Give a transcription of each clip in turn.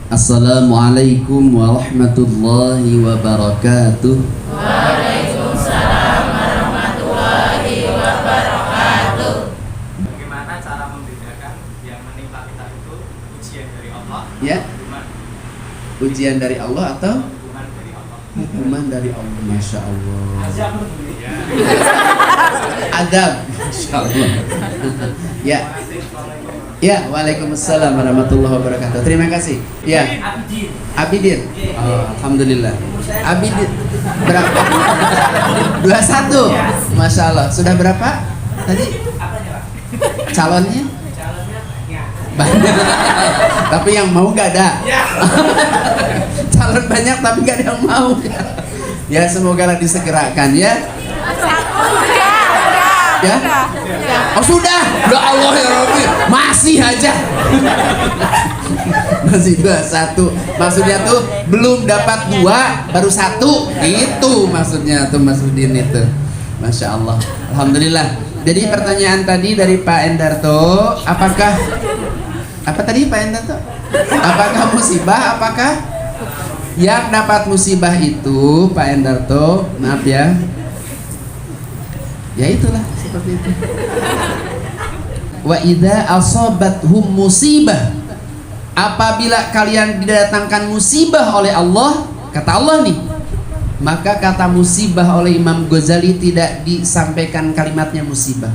Assalamualaikum warahmatullahi wabarakatuh. Waalaikumsalam warahmatullahi wabarakatuh. Bagaimana cara membedakan yang menimpa kita itu ujian dari Allah? Ya. Ujian dari Allah atau Hukuman dari Allah? hukuman dari Allah. Masya Allah. Azab. Adab. Masya Allah. Ya. Ya, waalaikumsalam warahmatullahi wabarakatuh. Terima kasih. Ya. Abidin. Oh, alhamdulillah. Abidin. Berapa? 21. Masya Allah. Sudah berapa? Tadi? Calonnya? Banyak. Tapi yang mau nggak ada. Calon banyak tapi nggak ada yang mau. Ya, semoga disegerakan ya. Ya? Oh sudah, ya Allah ya Rabbi, masih aja. Masih 21. Maksudnya tuh belum dapat 2, baru 1. Itu maksudnya tuh Mas Udin itu. Masya Allah. Alhamdulillah. Jadi pertanyaan tadi dari Pak Endarto, apakah apa tadi Pak Endarto? Apakah musibah? Apakah yang dapat musibah itu Pak Endarto? Maaf ya. Ya itulah seperti itu. Wa idza asabathum musibah, apabila kalian didatangkan musibah oleh Allah, kata Allah nih, maka kata musibah oleh Imam Ghazali tidak disampaikan kalimatnya musibah,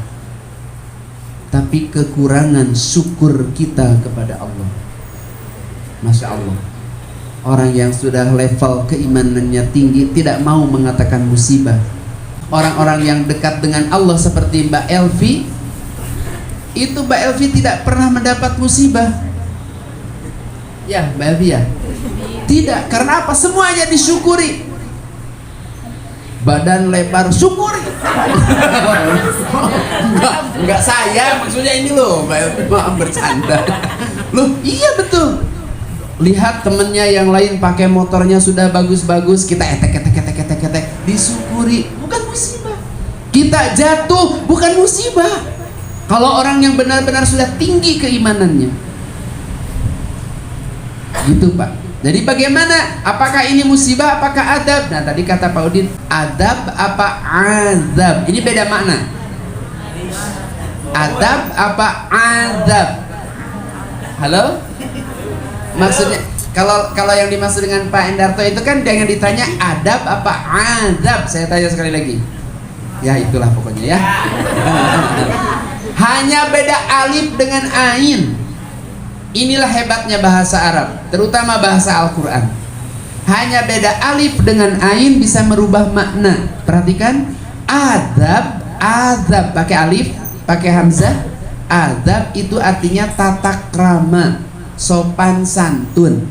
tapi kekurangan syukur kita kepada Allah. Masya Allah. Orang yang sudah level keimanannya tinggi tidak mau mengatakan musibah. Orang-orang yang dekat dengan Allah seperti Mbak Elvi, itu Mbak Elvi tidak pernah mendapat musibah. Ya Mbak Elvi ya? Tidak, karena apa? Semuanya disyukuri. Badan lebar, syukuri. Enggak saya, maksudnya ini loh Mbak Elvi, maaf bercanda. Loh iya betul. Lihat temennya yang lain pakai motornya sudah bagus-bagus, kita etek, disyukuri, bukan musibah. Kita jatuh, bukan musibah. Kalau orang yang benar-benar sudah tinggi keimanannya, gitu Pak. Jadi bagaimana? Apakah ini musibah? Apakah adab? Nah tadi kata Pak Udin, adab apa azab? Ini beda makna. Adab apa azab? Halo? Maksudnya kalau yang dimaksud dengan Pak Endarto itu kan jangan ditanya adab apa azab. Saya tanya sekali lagi. Ya itulah pokoknya ya. Hanya beda alif dengan ain. Inilah hebatnya bahasa Arab, terutama bahasa Al-Quran. Hanya beda alif dengan ain bisa merubah makna. Perhatikan, adab, azab pakai alif, pakai hamzah. Adab itu artinya tata krama, sopan santun.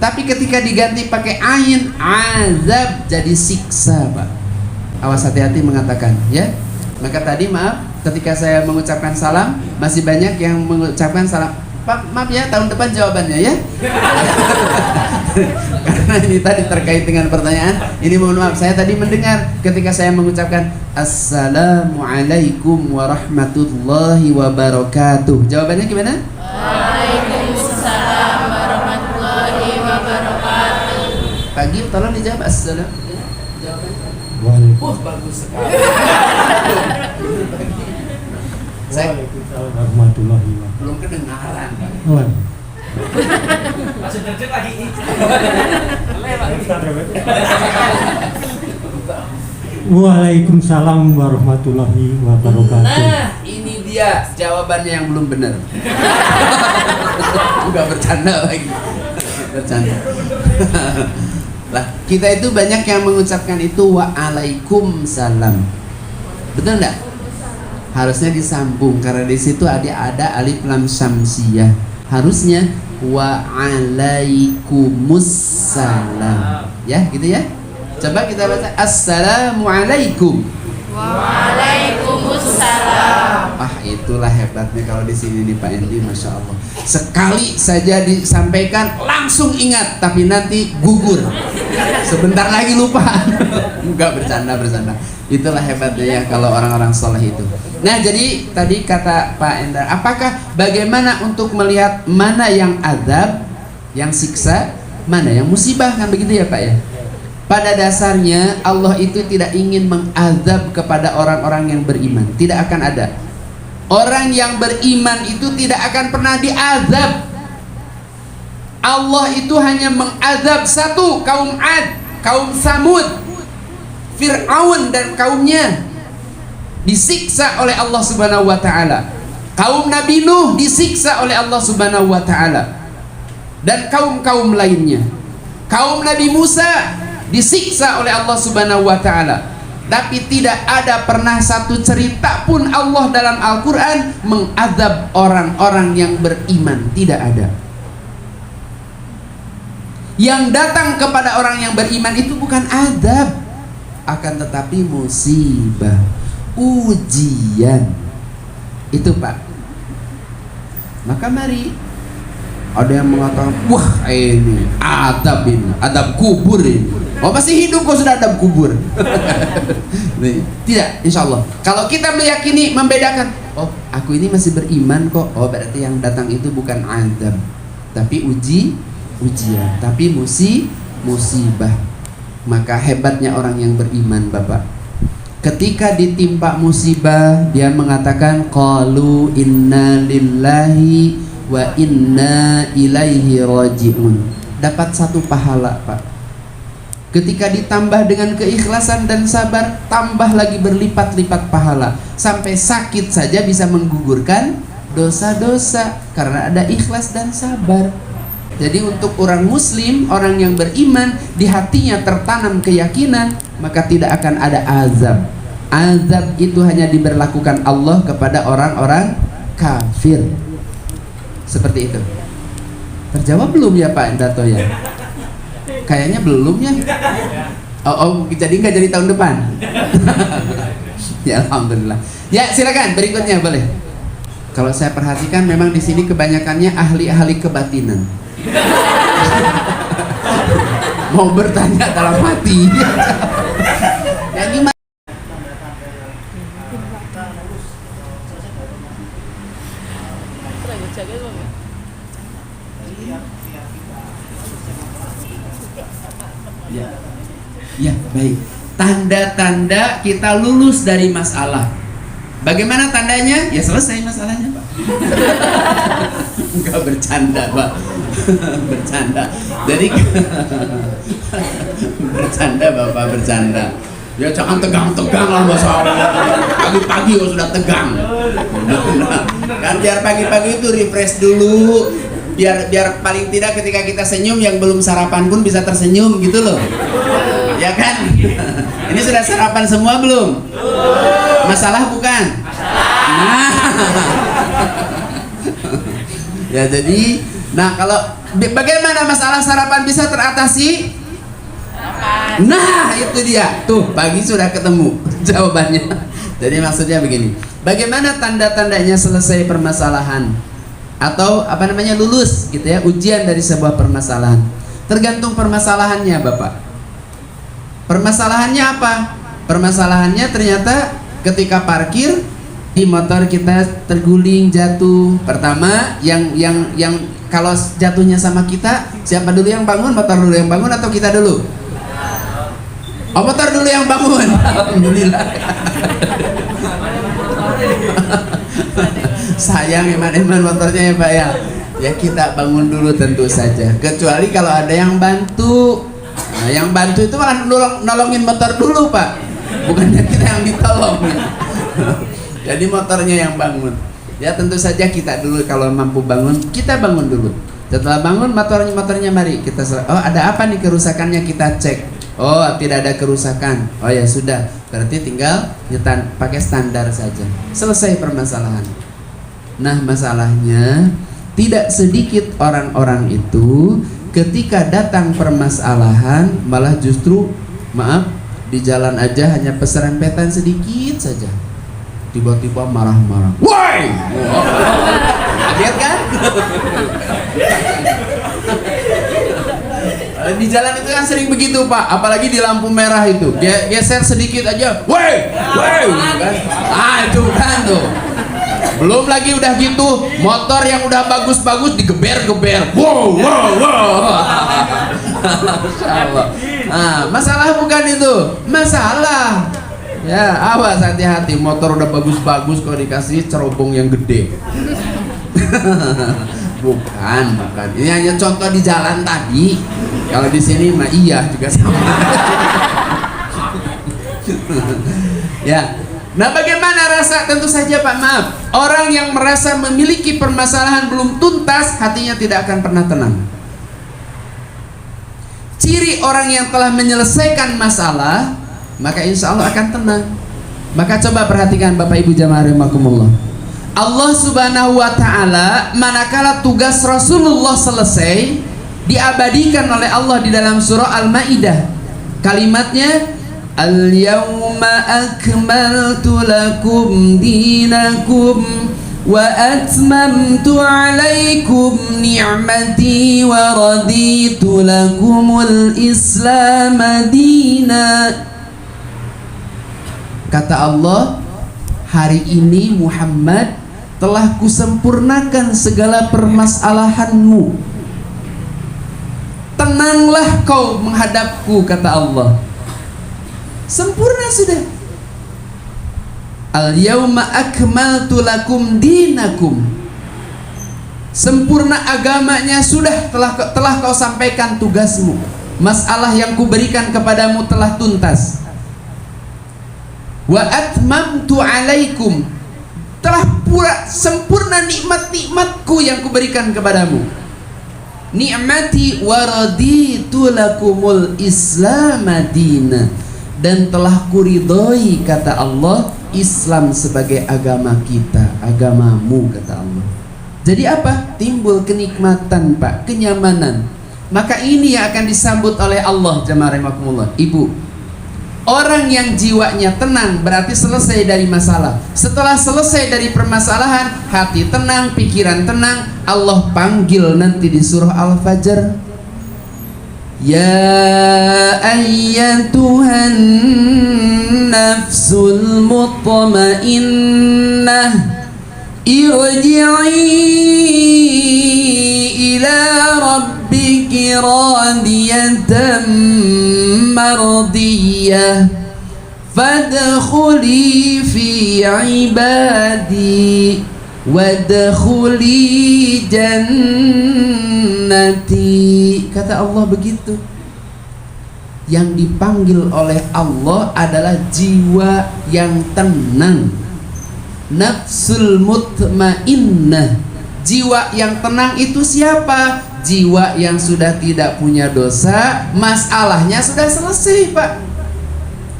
Tapi ketika diganti pakai ain, azab jadi siksa Pak. Awas hati-hati mengatakan ya. Maka tadi maaf ketika saya mengucapkan salam, masih banyak yang mengucapkan salam. Pak maaf ya, tahun depan jawabannya ya. Karena ini tadi terkait dengan pertanyaan. Ini mohon maaf, saya tadi mendengar ketika saya mengucapkan Assalamualaikum warahmatullahi wabarakatuh. Jawabannya gimana? Waalaikumsalam warahmatullahi wabarakatuh. Pagi tolong dijawab assalam. Waalaikumsalam Bagus sekali. Saya warahmatullahi wabarakatuh. belum kedengaran. Masih terjun lagi. Waalaikumsalam warahmatullahi wabarakatuh. Nah, ini dia jawabannya yang belum benar. Enggak bercanda lagi. Bercanda. Lah, kita itu banyak yang mengucapkan itu waalaikumsalam. Betul enggak? Harusnya disambung karena di situ ada alif lam syamsiyah. Harusnya waalaikumsalam. Ya, gitu ya. Coba kita baca assalamualaikum. Waalaikumsalam. Ah, itulah hebatnya kalau di sini nih Pak Endi, masya Allah. Sekali saja disampaikan langsung ingat, tapi nanti gugur. Sebentar lagi lupa. Enggak, bercanda. Itulah hebatnya ya kalau orang-orang soleh itu. Nah, jadi tadi kata Pak Endar, apakah bagaimana untuk melihat mana yang adab, Yang siksa, mana yang musibah, kan begitu ya Pak ya? Pada dasarnya Allah itu tidak ingin mengazab kepada orang-orang yang beriman. Tidak akan ada. Orang yang beriman itu tidak akan pernah diazab. Allah itu hanya mengazab satu, kaum Ad, kaum Samud, Fir'aun dan kaumnya disiksa oleh Allah Subhanahu wa taala. Kaum Nabi Nuh disiksa oleh Allah Subhanahu wa taala. Dan kaum-kaum lainnya. Kaum Nabi Musa disiksa oleh Allah Subhanahu wa taala. Tapi tidak ada pernah satu cerita pun Allah dalam Al-Qur'an mengazab orang-orang yang beriman, tidak ada. Yang datang kepada orang yang beriman itu bukan azab, akan tetapi musibah, ujian. Itu Pak. Maka mari, ada yang mengatakan, wah ini adab kubur ini. Oh pasti hidup kok sudah adab kubur. Tidak, insya Allah. Kalau kita meyakini, membedakan, oh aku ini masih beriman kok. Oh berarti yang datang itu bukan adab, tapi ujian, tapi musibah. Maka hebatnya orang yang beriman Bapak, ketika ditimpa musibah dia mengatakan qalu inna lillahi wa inna ilaihi raji'un. Dapat satu pahala Pak. Ketika ditambah dengan keikhlasan dan sabar, tambah lagi berlipat-lipat pahala. Sampai sakit saja bisa menggugurkan dosa-dosa karena ada ikhlas dan sabar. Jadi untuk orang muslim, orang yang beriman, di hatinya tertanam keyakinan, maka tidak akan ada azab. Azab itu hanya diberlakukan Allah kepada orang-orang kafir. Seperti itu. Terjawab belum ya Pak Dato ya? Kayaknya belum ya. Jadi nggak jadi tahun depan. Ya alhamdulillah. Ya silakan berikutnya boleh. Kalau saya perhatikan memang di sini kebanyakannya ahli-ahli kebatinan. Mau bertanya dalam hati. Ya gimana? Ya, baik. Tanda-tanda kita lulus dari masalah. Bagaimana tandanya? Ya selesai masalahnya, Pak. Enggak bercanda, Pak. Bercanda. Jadi bercanda, Bapak, bercanda. Ya jangan tegang-tegang lah masalah. Pagi-pagi kok sudah tegang. Kan biar pagi-pagi itu refresh dulu. Biar paling tidak ketika kita senyum yang belum sarapan pun bisa tersenyum gitu loh. Ya kan? Ini sudah sarapan semua belum? Masalah bukan? Nah. Ya jadi, nah kalau bagaimana masalah sarapan bisa teratasi? Nah itu dia, tuh pagi sudah ketemu jawabannya. Jadi maksudnya begini, bagaimana tanda-tandanya selesai permasalahan atau apa namanya lulus gitu ya, ujian dari sebuah permasalahan? Tergantung permasalahannya Bapak. Permasalahannya apa? Permasalahannya ternyata ketika parkir di motor kita terguling jatuh. Pertama yang kalau jatuhnya sama kita, siapa dulu yang bangun? Motor dulu yang bangun atau kita dulu? Oh motor dulu yang bangun. Alhamdulillah. Sayang eman-eman motornya ya Pak ya. Ya kita bangun dulu tentu saja. Kecuali kalau ada yang bantu. Nah yang bantu itu malah nolongin motor dulu Pak. Bukannya kita yang ditolong. Jadi motornya yang bangun. Ya tentu saja kita dulu kalau mampu bangun, kita bangun dulu. Setelah bangun motornya mari kita oh ada apa nih kerusakannya, kita cek. Oh tidak ada kerusakan. Oh ya sudah, berarti tinggal pakai standar saja. Selesai permasalahan. Nah masalahnya tidak sedikit orang-orang itu ketika datang permasalahan malah justru maaf di jalan aja hanya peserempetan sedikit saja tiba-tiba marah-marah. Woi! Lihat kan? Di jalan itu kan sering begitu Pak, apalagi di lampu merah itu geser sedikit aja, woi, woi, kan? Ah itu kan tuh. Belum lagi udah gitu, motor yang udah bagus-bagus digeber-geber. Wow, wow, wow. Masya Allah. Nah, masalah bukan itu, masalah. Ya, awas hati-hati, motor udah bagus-bagus kok dikasih cerobong yang gede. Bukan. Ini hanya contoh di jalan tadi. Kalau di sini mah iya juga sama. Ya. Nah, bagaimana rasa? Tentu saja Pak, maaf. Orang yang merasa memiliki permasalahan belum tuntas, hatinya tidak akan pernah tenang. Ciri orang yang telah menyelesaikan masalah, maka insya Allah akan tenang. Maka coba perhatikan Bapak Ibu jamaah rahimakumullah. Allah Subhanahu wa taala manakala tugas Rasulullah selesai, diabadikan oleh Allah di dalam surah Al-Maidah. Kalimatnya, Al-yawma akmaltu lakum dinakum wa atmamtu alaikum ni'mati wa raditu lakumul islam dina. Kata Allah, hari ini Muhammad telah kusempurnakan segala permasalahanmu. Tenanglah kau menghadapku, kata Allah. Sempurna sudah. Al-yawma akmaltu lakum dinakum. Sempurna agamanya sudah, telah kau sampaikan tugasmu. Masalah yang kuberikan kepadamu telah tuntas. Wa atmamtu alaikum. Telah pula sempurna nikmat-nikmatku yang kuberikan kepadamu. Ni'mati wa raditu lakumul islam dina. Dan telah kuridhoi, kata Allah, Islam sebagai agama kita, agamamu, kata Allah. Jadi apa? Timbul kenikmatan Pak, kenyamanan. Maka ini yang akan disambut oleh Allah jamaah rahimakumullah. Ibu, orang yang jiwanya tenang berarti selesai dari masalah. Setelah selesai dari permasalahan, hati tenang, pikiran tenang, Allah panggil nanti di surah Al-Fajr. Ya ayyatuhan nafsul mutmainnah irji'i ila rabbiki radiyatan mardiyah fadkhuli fi ibadi wadkhuli jannati. Kata Allah begitu. Yang dipanggil oleh Allah adalah jiwa yang tenang, nafsul mutmainnah. Jiwa yang tenang itu siapa? Jiwa yang sudah tidak punya dosa, masalahnya sudah selesai Pak.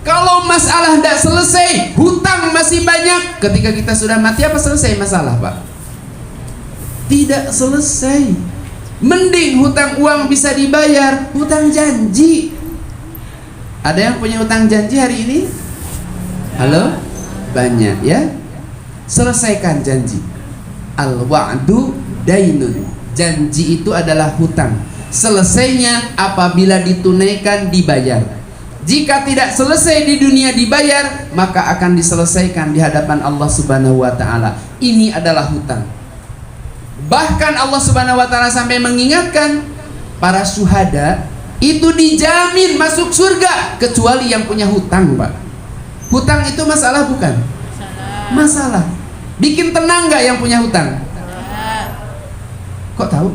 Kalau masalah tidak selesai, hutang masih banyak. Ketika kita sudah mati, apa selesai masalah Pak? Tidak selesai. Mending hutang uang bisa dibayar, hutang janji. Ada yang punya hutang janji hari ini? Halo? Banyak ya? Selesaikan janji. Al-wa'du dainun. Janji itu adalah hutang. Selesainya apabila ditunaikan, dibayar. Jika tidak selesai di dunia dibayar, maka akan diselesaikan di hadapan Allah Subhanahu wa taala. Ini adalah hutang. Bahkan Allah Subhanahu wa taala sampai mengingatkan para syuhada itu dijamin masuk surga kecuali yang punya hutang, Pak. Hutang itu masalah bukan? Masalah. Bikin tenang nggak yang punya hutang? Kok tahu?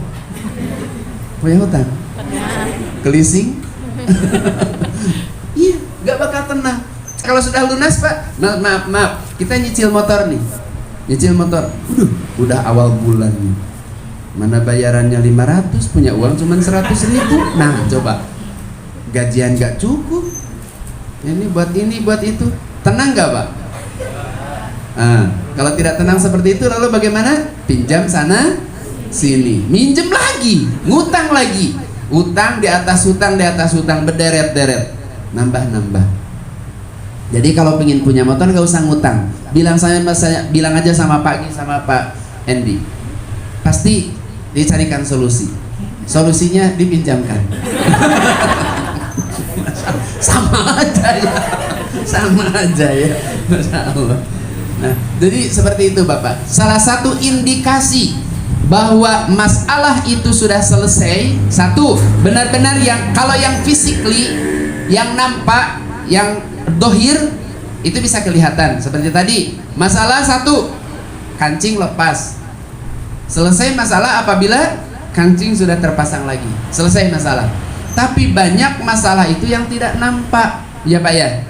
Punya hutang? Kelising? Iya, nggak bakal tenang. Kalau sudah lunas Pak, maaf, kita nyicil motor nih. Nyicil motor, udah awal bulan nih. Mana bayarannya 500, punya uang cuma 100.000. Nah coba, gajian gak cukup. Ini buat itu. Tenang gak Pak? Nah, kalau tidak tenang seperti itu, lalu bagaimana? Pinjam sana sini, minjem lagi, ngutang lagi. Utang di atas utang, berderet-deret, nambah. Jadi kalau pengen punya motor gak usah ngutang. Bilang aja sama Pak Gi, sama Pak Endi. Pasti dicarikan solusi. Solusinya dipinjamkan. Sama aja ya. Masya Allah. Nah, jadi seperti itu Bapak. Salah satu indikasi bahwa masalah itu sudah selesai, satu, benar-benar yang kalau yang physically, yang nampak, yang dohir itu bisa kelihatan. Seperti tadi, masalah satu, kancing lepas. Selesai masalah apabila kancing sudah terpasang lagi. Selesai masalah. Tapi banyak masalah itu yang tidak nampak, ya Pak ya.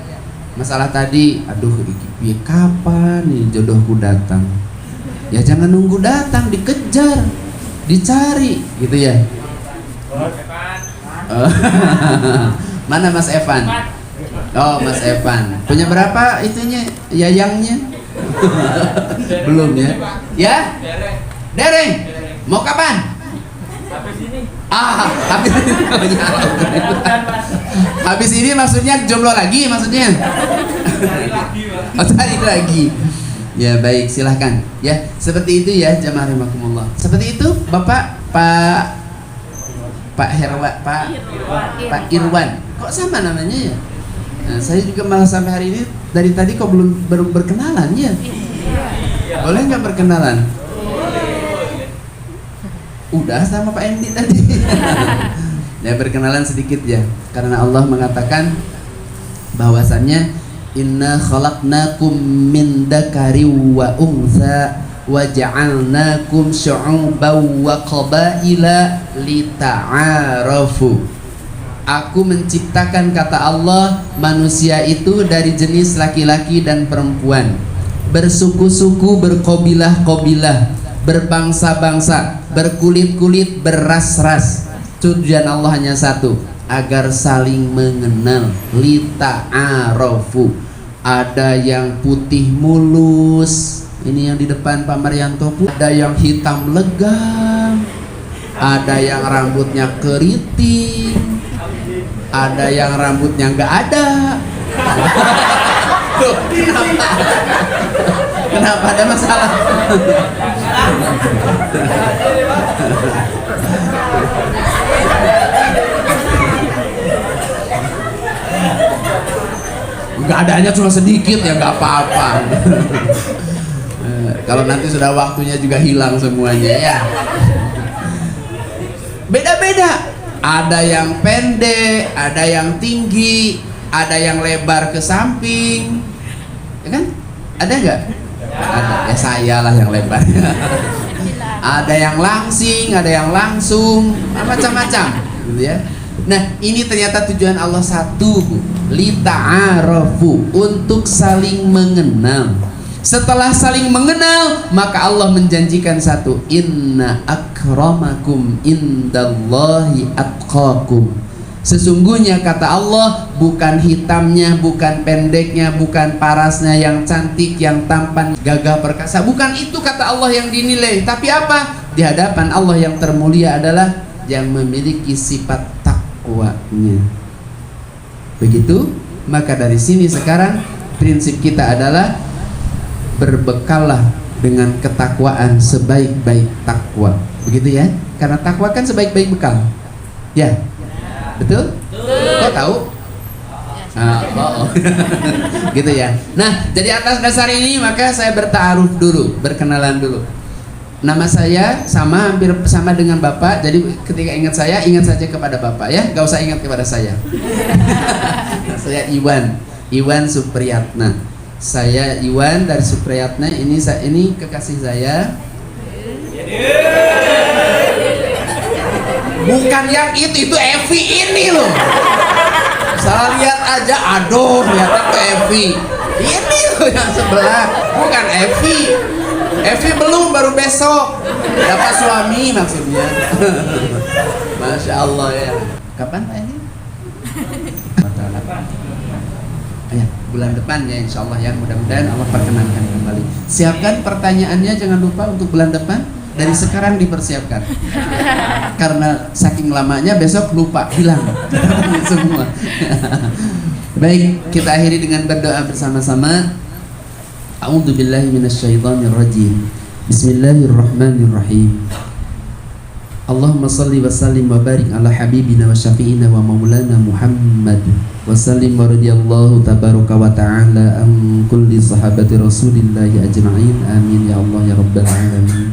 Masalah tadi, aduh, kapan nih jodohku datang? Ya jangan nunggu datang, dikejar, dicari, gitu ya. Mana Mas Evan? Oh, Mas Evan. Punya berapa itunya, yayangnya? Belum ya? Ya? Dereng. Mau kapan? Habis ini. Habis ini maksudnya jomblo lagi maksudnya? Cari lagi, Pak. Oh, cari lagi. Ya baik, silahkan. Ya seperti itu ya jamaah rahimakumullah. Seperti itu Bapak Pak Irwan. Kok sama namanya ya? Nah, saya juga malah sampai hari ini dari tadi kok belum berkenalan ya? Boleh nggak berkenalan? Udah sama Pak Endi tadi. Ya berkenalan sedikit ya, karena Allah mengatakan bahwasannya inna khalaqnakum min dzakari wa untha wa ja'alnakum syu'uban wa qabaila lita'arafu. Aku menciptakan, kata Allah, manusia itu dari jenis laki-laki dan perempuan, bersuku-suku, berkobilah-kobilah, berbangsa-bangsa, berkulit-kulit, beras-ras. Tujuan Allah hanya satu, agar saling mengenal. Lita'arafu. Ada yang putih mulus, ini yang di depan Pak Maryanto. Ada yang hitam legam, ada yang rambutnya keriting, ada yang rambutnya nggak ada. Tuh, kenapa ada masalah? Nggak adanya cuma sedikit ya nggak apa-apa. Kalau nanti sudah waktunya juga hilang semuanya ya. Beda-beda. Ada yang pendek, ada yang tinggi, ada yang lebar ke samping, ya kan? Ada nggak? Ada. Ya saya lah yang lebar. Ada yang langsing, ada yang langsung, macam-macam, gitu ya. Nah, ini ternyata tujuan Allah satu, lita'arafu, untuk saling mengenal. Setelah saling mengenal, maka Allah menjanjikan satu, inna akramakum indallahi atqakum. Sesungguhnya kata Allah, bukan hitamnya, bukan pendeknya, bukan parasnya, yang cantik, yang tampan, gagah perkasa, bukan itu kata Allah yang dinilai. Tapi apa? Di hadapan Allah yang termulia adalah yang memiliki sifat takwanya. Begitu? Maka dari sini sekarang prinsip kita adalah berbekallah dengan ketakwaan sebaik-baik takwa. Begitu ya? Karena takwa kan sebaik-baik bekal. Ya? Betul? Kok tahu? Gitu ya. Nah, jadi atas dasar ini maka saya bertaaruf dulu, berkenalan dulu. Nama saya hampir sama dengan Bapak. Jadi ketika ingat saya, ingat saja kepada Bapak ya, gak usah ingat kepada saya. Saya Iwan Supriyatna. Saya Iwan dari Supriyatna. Ini kekasih saya. Bukan yang itu Evi ini loh. Salah lihat aja, aduh, lihatnya ke Evi. Ini loh yang sebelah, bukan Evi. Evi belum, baru besok dapat suami maksudnya. Masya Allah ya. Kapan Pak ini? Ya, bulan depan ya insya Allah ya, mudah-mudahan Allah perkenankan kembali. Siapkan pertanyaannya, jangan lupa untuk bulan depan. Dari sekarang dipersiapkan. Karena saking lamanya besok lupa, hilang semua. Baik, kita akhiri dengan berdoa bersama-sama. A'udzubillahi minasyaitonirrajim. Bismillahirrahmanirrahim. Allahumma salli wa sallim wa barik ala habibina wa syafi'ina wa maulana Muhammad wa sallim wa radiyallahu tabaraka wa ta'ala an kulli sahabati rasulillahi ajma'in. Amin ya Allah ya rabbal alamin.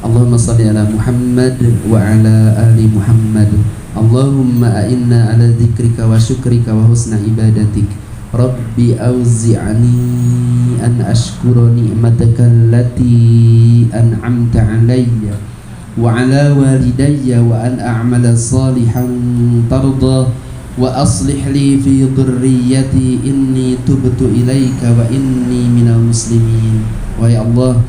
Allahumma salli ala Muhammad wa ala ali Muhammad. Allahumma a'inna ala dzikrika wa syukrika wa husna ibadatik. Rabbi auzi'ani an ashkura ni'mataka allati an'amta alayya wa ala walidayya wa an a'mala salihan tarda wa aslih li fi dhurriyyati inni tubtu ilaika wa inni minal muslimin. Wahai Allah,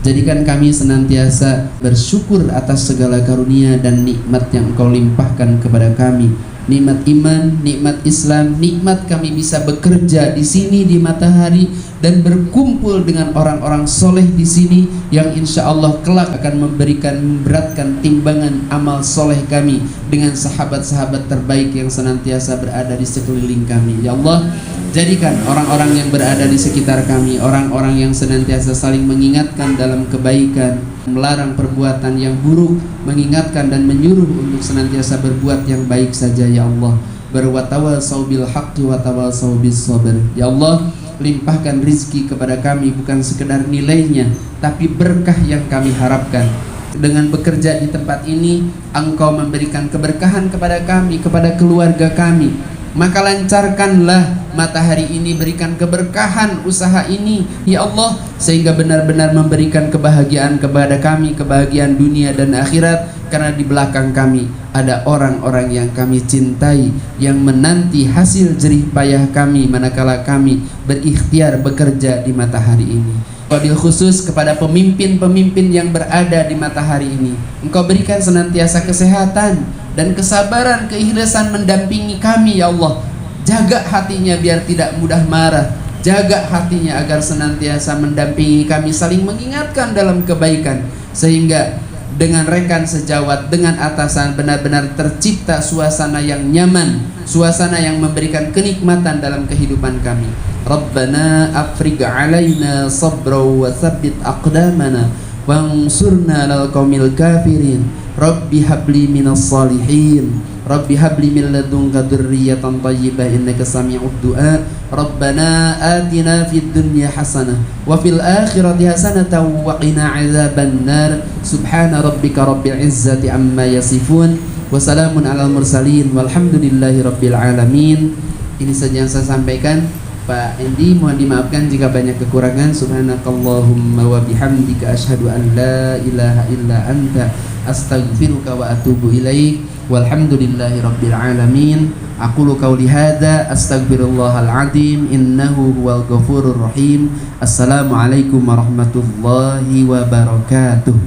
jadikan kami senantiasa bersyukur atas segala karunia dan nikmat yang Engkau limpahkan kepada kami. Nikmat iman, nikmat Islam, nikmat kami bisa bekerja di sini di Matahari dan berkumpul dengan orang-orang soleh di sini yang insya Allah kelak akan memberatkan timbangan amal soleh kami dengan sahabat-sahabat terbaik yang senantiasa berada di sekeliling kami. Ya Allah, jadikan orang-orang yang berada di sekitar kami orang-orang yang senantiasa saling mengingatkan dalam kebaikan, melarang perbuatan yang buruk, mengingatkan dan menyuruh untuk senantiasa berbuat yang baik saja. Ya Allah, berwatawasau bil haqqi watawasau bis sabr. Ya Allah, limpahkan rizki kepada kami bukan sekedar nilainya, tapi berkah yang kami harapkan. Dengan bekerja di tempat ini, Engkau memberikan keberkahan kepada kami, kepada keluarga kami. Maka lancarkanlah Matahari ini, berikan keberkahan usaha ini ya Allah, sehingga benar-benar memberikan kebahagiaan kepada kami, kebahagiaan dunia dan akhirat. Karena di belakang kami ada orang-orang yang kami cintai, yang menanti hasil jerih payah kami manakala kami berikhtiar bekerja di Matahari ini. Wabil khusus kepada pemimpin-pemimpin yang berada di Matahari ini, Engkau berikan senantiasa kesehatan dan kesabaran, keikhlasan mendampingi kami ya Allah. Jaga hatinya biar tidak mudah marah, jaga hatinya agar senantiasa mendampingi kami, saling mengingatkan dalam kebaikan, sehingga dengan rekan sejawat, dengan atasan benar-benar tercipta suasana yang nyaman, suasana yang memberikan kenikmatan dalam kehidupan kami. Rabbana afrigh alaina sabra wa tsabbit aqdamana wansurna lal qaumil kafirin. Rabbi habli minas salihin. Rabbi habli min ladunka dzurriyyatan thayyibah innaka sami'ud du'a. Rabbana atina fid dunya hasanah wa fil akhirati hasanatan wa qina adzabannar. Subhana rabbika rabbil izzati amma yasifun wa salamun alal mursalin walhamdulillahi rabbil alamin. Ini saja yang saya sampaikan. Pak Endi, mohon dimaafkan jika banyak kekurangan. Subhanakallahumma wa bihamdika asyhadu an la ilaha illa anta astaghfiruka wa atubu ilaik. Walhamdulillahi rabbil alamin. Aqulu qawli hadza astaghfirullahal azim innahu huwal ghafurur rahim. Assalamualaikum warahmatullahi wabarakatuh.